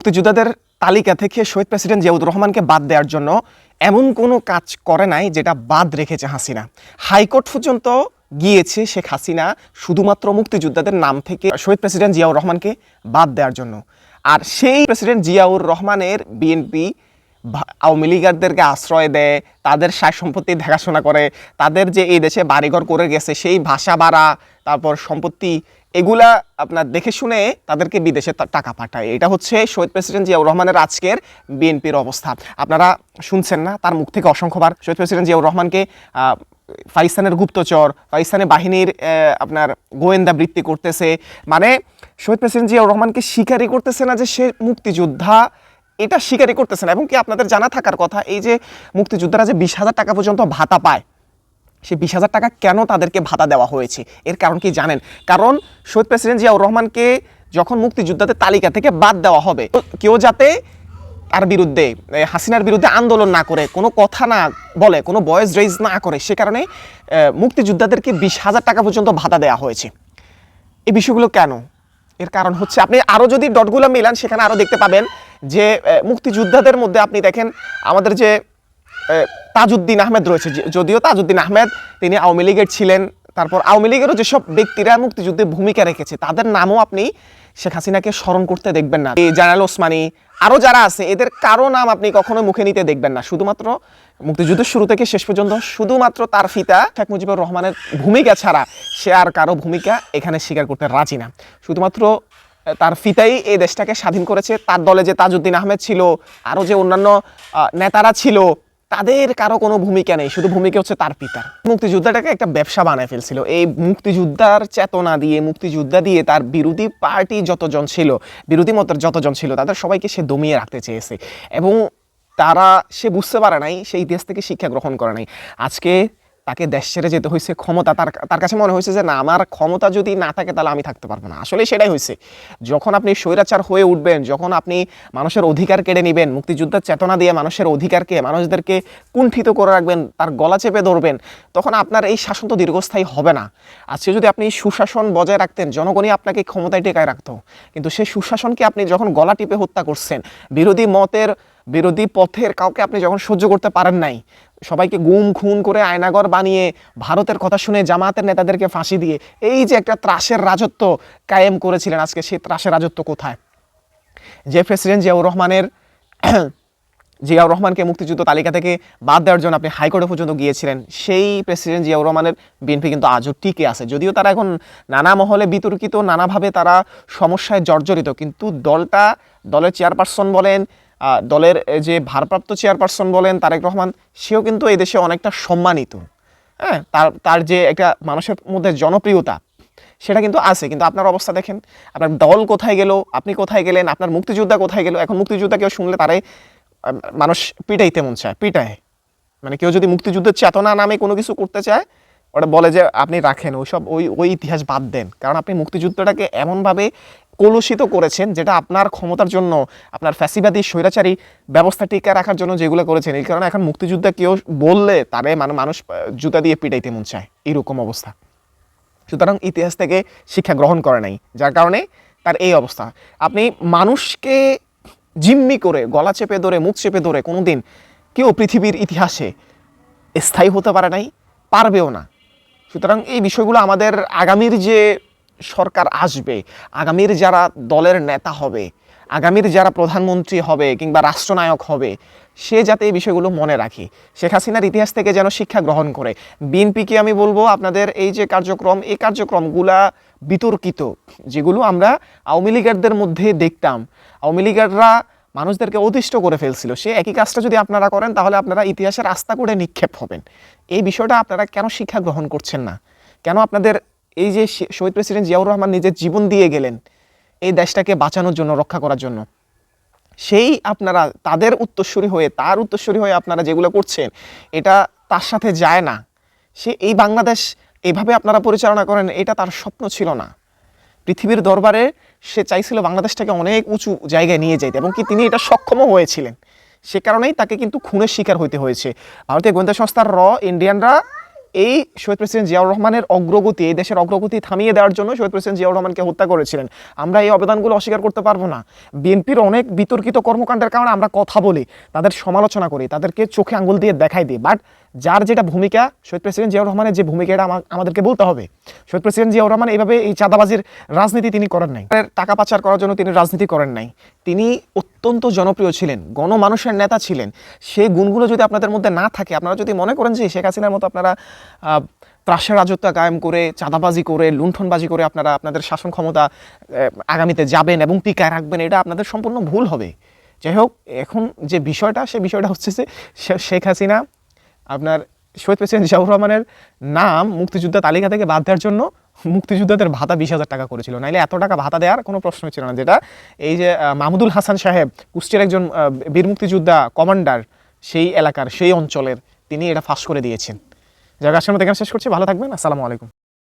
মুক্তিযোদ্ধাদের তালিকা থেকে শহীদ প্রেসিডেন্ট জিয়াউর রহমানকে বাদ দেওয়ার জন্য এমন কোনো কাজ করে নাই যেটা বাদ রেখেছে হাসিনা। হাইকোর্ট পর্যন্ত গিয়েছে শেখ হাসিনা শুধুমাত্র মুক্তিযোদ্ধাদের নাম থেকে শহীদ প্রেসিডেন্ট জিয়াউর রহমানকে বাদ দেওয়ার জন্য। আর সেই প্রেসিডেন্ট জিয়াউর রহমানের বিএনপি আওয়ামী লীগারদেরকে আশ্রয় দেয়, তাদের সায় সম্পত্তি দেখাশোনা করে, তাদের যে এই দেশে বাড়িঘর করে গেছে সেই ভাষা ভাড়া, তারপর সম্পত্তি, এগুলা আপনার দেখে শুনে তাদেরকে বিদেশে টাকা পাঠায়। এটা হচ্ছে শহীদ প্রেসিডেন্ট জিয়াউর রহমানের আজকের বিএনপির অবস্থা। আপনারা শুনছেন না তার মুখ থেকে অসংখ্যবার শহীদ প্রেসিডেন্ট জিয়াউর রহমানকে পাকিস্তানের গুপ্তচর, পাকিস্তানের বাহিনীর আপনার গোয়েন্দা বৃত্তি করতেছে। মানে শহীদ প্রেসিডেন্ট জিয়াউর রহমানকে স্বীকারই করতেছে না যে সে মুক্তিযোদ্ধা, এটা স্বীকারই করতেছে না। এবং কি আপনাদের জানা থাকার কথা, এই যে মুক্তিযোদ্ধারা যে 20,000 টাকা পর্যন্ত ভাতা পায়, সে 20,000 টাকা কেন তাদেরকে ভাতা দেওয়া হয়েছে এর কারণ কি জানেন? কারণ শহীদ প্রেসিডেন্ট জিয়াউর রহমানকে যখন মুক্তিযোদ্ধাদের তালিকা থেকে বাদ দেওয়া হবে, কেউ যাতে তার বিরুদ্ধে, হাসিনার বিরুদ্ধে আন্দোলন না করে, কোনো কথা না বলে, কোনো ভয়েস রেইজ না করে, সে কারণে মুক্তিযোদ্ধাদেরকে 20,000 টাকা পর্যন্ত ভাতা দেওয়া হয়েছে। এই বিষয়গুলো কেন? এর কারণ হচ্ছে, আপনি আরও যদি ডটগুলো মিলান সেখানে আরও দেখতে পাবেন যে মুক্তিযোদ্ধাদের মধ্যে আপনি দেখেন আমাদের যে তাজউদ্দিন আহমেদ রয়েছে, যদিও তাজউদ্দিন আহমেদ তিনি আওয়ামী লীগের ছিলেন, তারপর আওয়ামী লীগেরও যেসব ব্যক্তিরা মুক্তিযুদ্ধে ভূমিকা রেখেছে তাদের নামও আপনি শেখ হাসিনাকে স্মরণ করতে দেখবেন না। এই জেনারেল ওসমানী, আরও যারা আছে, এদের কারো নাম আপনি কখনো মুখে নিতে দেখবেন না। শুধুমাত্র মুক্তিযুদ্ধের শুরু থেকে শেষ পর্যন্ত শুধুমাত্র তার পিতা শেখ মুজিবুর রহমানের ভূমিকা ছাড়া সে আর কারো ভূমিকা এখানে স্বীকার করতে রাজি না। শুধুমাত্র তার পিতাই এই দেশটাকে স্বাধীন করেছে। তার দলে যে তাজউদ্দিন আহমেদ ছিল, আরও যে অন্যান্য নেতারা ছিল, তাদের কারো কোনো ভূমিকা নেই, শুধু ভূমিকা হচ্ছে তার পিতার। মুক্তিযোদ্ধাটাকে একটা ব্যবসা বানায় ফেলছিল। এই মুক্তিযোদ্ধার চেতনা দিয়ে, মুক্তিযোদ্ধা দিয়ে তার বিরোধী পার্টি যতজন ছিল, বিরোধী মতের যতজন ছিল, তাদের সবাইকে সে দমিয়ে রাখতে চেয়েছে। এবং তারা, সে বুঝতে পারে নাই, সেই দেশ থেকে শিক্ষা গ্রহণ করে নাই। আজকে তাকে দেশ ছেড়ে যেতে হয়েছে। ক্ষমতা তার কাছে মনে হয়েছে যে না, আমার ক্ষমতা যদি না থাকে তাহলে আমি থাকতে পারবো না। আসলে সেটাই হয়েছে। যখন আপনি স্বৈরাচার হয়ে উঠবেন, যখন আপনি মানুষের অধিকার কেড়ে নেবেন, মুক্তিযুদ্ধের চেতনা দিয়ে মানুষের অধিকারকে, মানুষদেরকে কুণ্ঠিত করে রাখবেন, তার গলা চেপে ধরবেন, তখন আপনার এই শাসন তো দীর্ঘস্থায়ী হবে না। আজকে যদি আপনি সুশাসন বজায় রাখতেন, জনগণই আপনাকে ক্ষমতায় টেকায় রাখতো। কিন্তু সেই সুশাসনকে আপনি যখন গলা টিপে হত্যা করছেন, বিরোধী মতের, বিরোধী পথের কাউকে আপনি যখন সহ্য করতে পারেন নাই, সবাইকে গুম খুন করে আয়নাগর বানিয়ে, ভারতের কথা শুনে জামাতের নেতাদেরকে ফাঁসি দিয়ে এই যে একটা ত্রাসের রাজত্ব কায়েম করেছিলেন, আজকে সেই ত্রাসের রাজত্ব কোথায়? যে প্রেসিডেন্ট জিয়াউর রহমানকে মুক্তিযুদ্ধ তালিকা থেকে বাদ দেওয়ার জন্য আপনি হাইকোর্টে পর্যন্ত গিয়েছিলেন, সেই প্রেসিডেন্ট জিয়াউর রহমানের বিএনপি কিন্তু আজও টিকে আছে। যদিও তারা এখন নানা মহলে বিতর্কিত, নানাভাবে তারা সমস্যায় জর্জরিত, কিন্তু দলের চেয়ারপারসন বলেন, দলের যে ভারপ্রাপ্ত চেয়ারপারসন বলেন তারেক রহমান, সেও কিন্তু এই দেশে অনেকটা সম্মানিত। হ্যাঁ, তার যে একটা মানুষের মধ্যে জনপ্রিয়তা, সেটা কিন্তু আছে। কিন্তু আপনার অবস্থা দেখেন, আপনার দল কোথায় গেল, আপনি কোথায় গেলেন, আপনার মুক্তিযোদ্ধা কোথায় গেল? এখন মুক্তিযোদ্ধা কেউ শুনলে তারাই মানুষ পিটাইতে মন চায়, পিটায়। মানে কেউ যদি মুক্তিযুদ্ধের চেতনা নামে কোনো কিছু করতে চায়, ওটা বলে যে আপনি রাখেন ওই ইতিহাস বাদ দেন। কারণ আপনি মুক্তিযুদ্ধটাকে এমনভাবে কলুষিত করেছেন, যেটা আপনার ক্ষমতার জন্য, আপনার ফ্যাসিবাদী স্বৈরাচারী ব্যবস্থা টিকে রাখার জন্য যেগুলো করেছেন, এই কারণে এখন মুক্তিযুদ্ধা কেউ বললে তারে মানুষ জুতা দিয়ে পিটাইতে মন চায়, এরকম অবস্থা। সুতরাং ইতিহাস থেকে শিক্ষা গ্রহণ করে নাই, যার কারণে তার এই অবস্থা। আপনি মানুষকে জিম্মি করে, গলা চেপে ধরে, মুখ চেপে ধরে কোনোদিন কেউ পৃথিবীর ইতিহাসে স্থায়ী হতে পারে নাই, পারবেও না। সুতরাং এই বিষয়গুলো আমাদের আগামীর যে সরকার আসবে, আগামীর যারা দলের নেতা হবে, আগামীর যারা প্রধানমন্ত্রী হবে কিংবা রাষ্ট্রনায়ক হবে, সে যাতে এই বিষয়গুলো মনে রাখে, শেখ হাসিনার ইতিহাস থেকে যেন শিক্ষা গ্রহণ করে। বিএনপিকে আমি বলবো, আপনাদের এই যে কার্যক্রম, এই কার্যক্রমগুলা বিতর্কিত, যেগুলো আমরা আওয়ামী লীগারদের মধ্যে দেখতাম, আওয়ামী লীগাররা মানুষদেরকে অতিষ্ঠ করে ফেলছিল, সে একই কাজটা যদি আপনারা করেন তাহলে আপনারা ইতিহাসের আস্থা করে নিক্ষেপ হবেন। এই বিষয়টা আপনারা কেন শিক্ষা গ্রহণ করছেন না? কেন আপনাদের এই যে শহীদ প্রেসিডেন্ট জিয়াউর রহমান নিজের জীবন দিয়ে গেলেন এই দেশটাকে বাঁচানোর জন্য, রক্ষা করার জন্য, সেই আপনারা তার উত্তরসূরি হয়ে আপনারা যেগুলো করছেন, এটা তার সাথে যায় না। সে এই বাংলাদেশ এইভাবে আপনারা পরিচালনা করেন, এটা তার স্বপ্ন ছিল না। পৃথিবীর দরবারে সে চাইছিল বাংলাদেশটাকে অনেক উঁচু জায়গায় নিয়ে যাইতে, এবং কি তিনি এটা সক্ষমও হয়েছিলেন। সে কারণেই তাকে কিন্তু খুনের শিকার হইতে হয়েছে। ভারতীয় গোয়েন্দা সংস্থার ইন্ডিয়ানরা এই শহীদ প্রেসিডেন্ট জিয়াউর রহমানের অগ্রগতি, এই দেশের অগ্রগতি থামিয়ে দেওয়ার জন্য শহীদ প্রেসিডেন্ট জিয়াউর রহমানকে হত্যা করেছিলেন। আমরা এই অবদানগুলো অস্বীকার করতে পারবো না। বিএনপির অনেক বিতর্কিত কর্মকাণ্ডের কারণে আমরা কথা বলি, তাদের সমালোচনা করি, তাদেরকে চোখে আঙুল দিয়ে দেখাই দিই, বাট যার যেটা ভূমিকা, শহীদ প্রেসিডেন্ট জিয়াউর রহমানের যে ভূমিকা, এটা আমাদেরকে বলতে হবে। শহীদ প্রেসিডেন্ট জিয়াউর রহমান এইভাবে এই চাঁদাবাজির রাজনীতি তিনি করেন নাই, টাকা পাচার করার জন্য তিনি রাজনীতি করেন নাই। তিনি অত্যন্ত জনপ্রিয় ছিলেন, গণমানুষের নেতা ছিলেন। সেই গুণগুলো যদি আপনাদের মধ্যে না থাকে, আপনারা যদি মনে করেন যে শেখ হাসিনার মতো আপনারা ত্রাসের রাজত্ব কায়েম করে, চাঁদাবাজি করে, লুণ্ঠনবাজি করে আপনারা আপনাদের শাসন ক্ষমতা আগামীতে যাবেন এবং টিকায় রাখবেন, এটা আপনাদের সম্পূর্ণ ভুল হবে। যাই হোক, এখন যে বিষয়টা, সে বিষয়টা হচ্ছে যে শেখ হাসিনা আপনার শহীদ প্রেসিডেন্ট জিয়াউর রহমানের নাম মুক্তিযোদ্ধা তালিকা থেকে বাদ দেওয়ার জন্য মুক্তিযোদ্ধাদের ভাতা 20,000 টাকা করেছিল, নাইলে এত টাকা ভাতা দেওয়ার কোনো প্রশ্নই ছিল না। যেটা এই যে মাহমুদুল হাসান সাহেব, কুষ্টিয়ার একজন বীর মুক্তিযোদ্ধা কমান্ডার, সেই এলাকার, সেই অঞ্চলের, তিনি এটা ফাঁস করে দিয়েছেন। যারা আজকের মতো এখানে শেষ করছি, ভালো থাকবেন, আসসালামু আলাইকুম।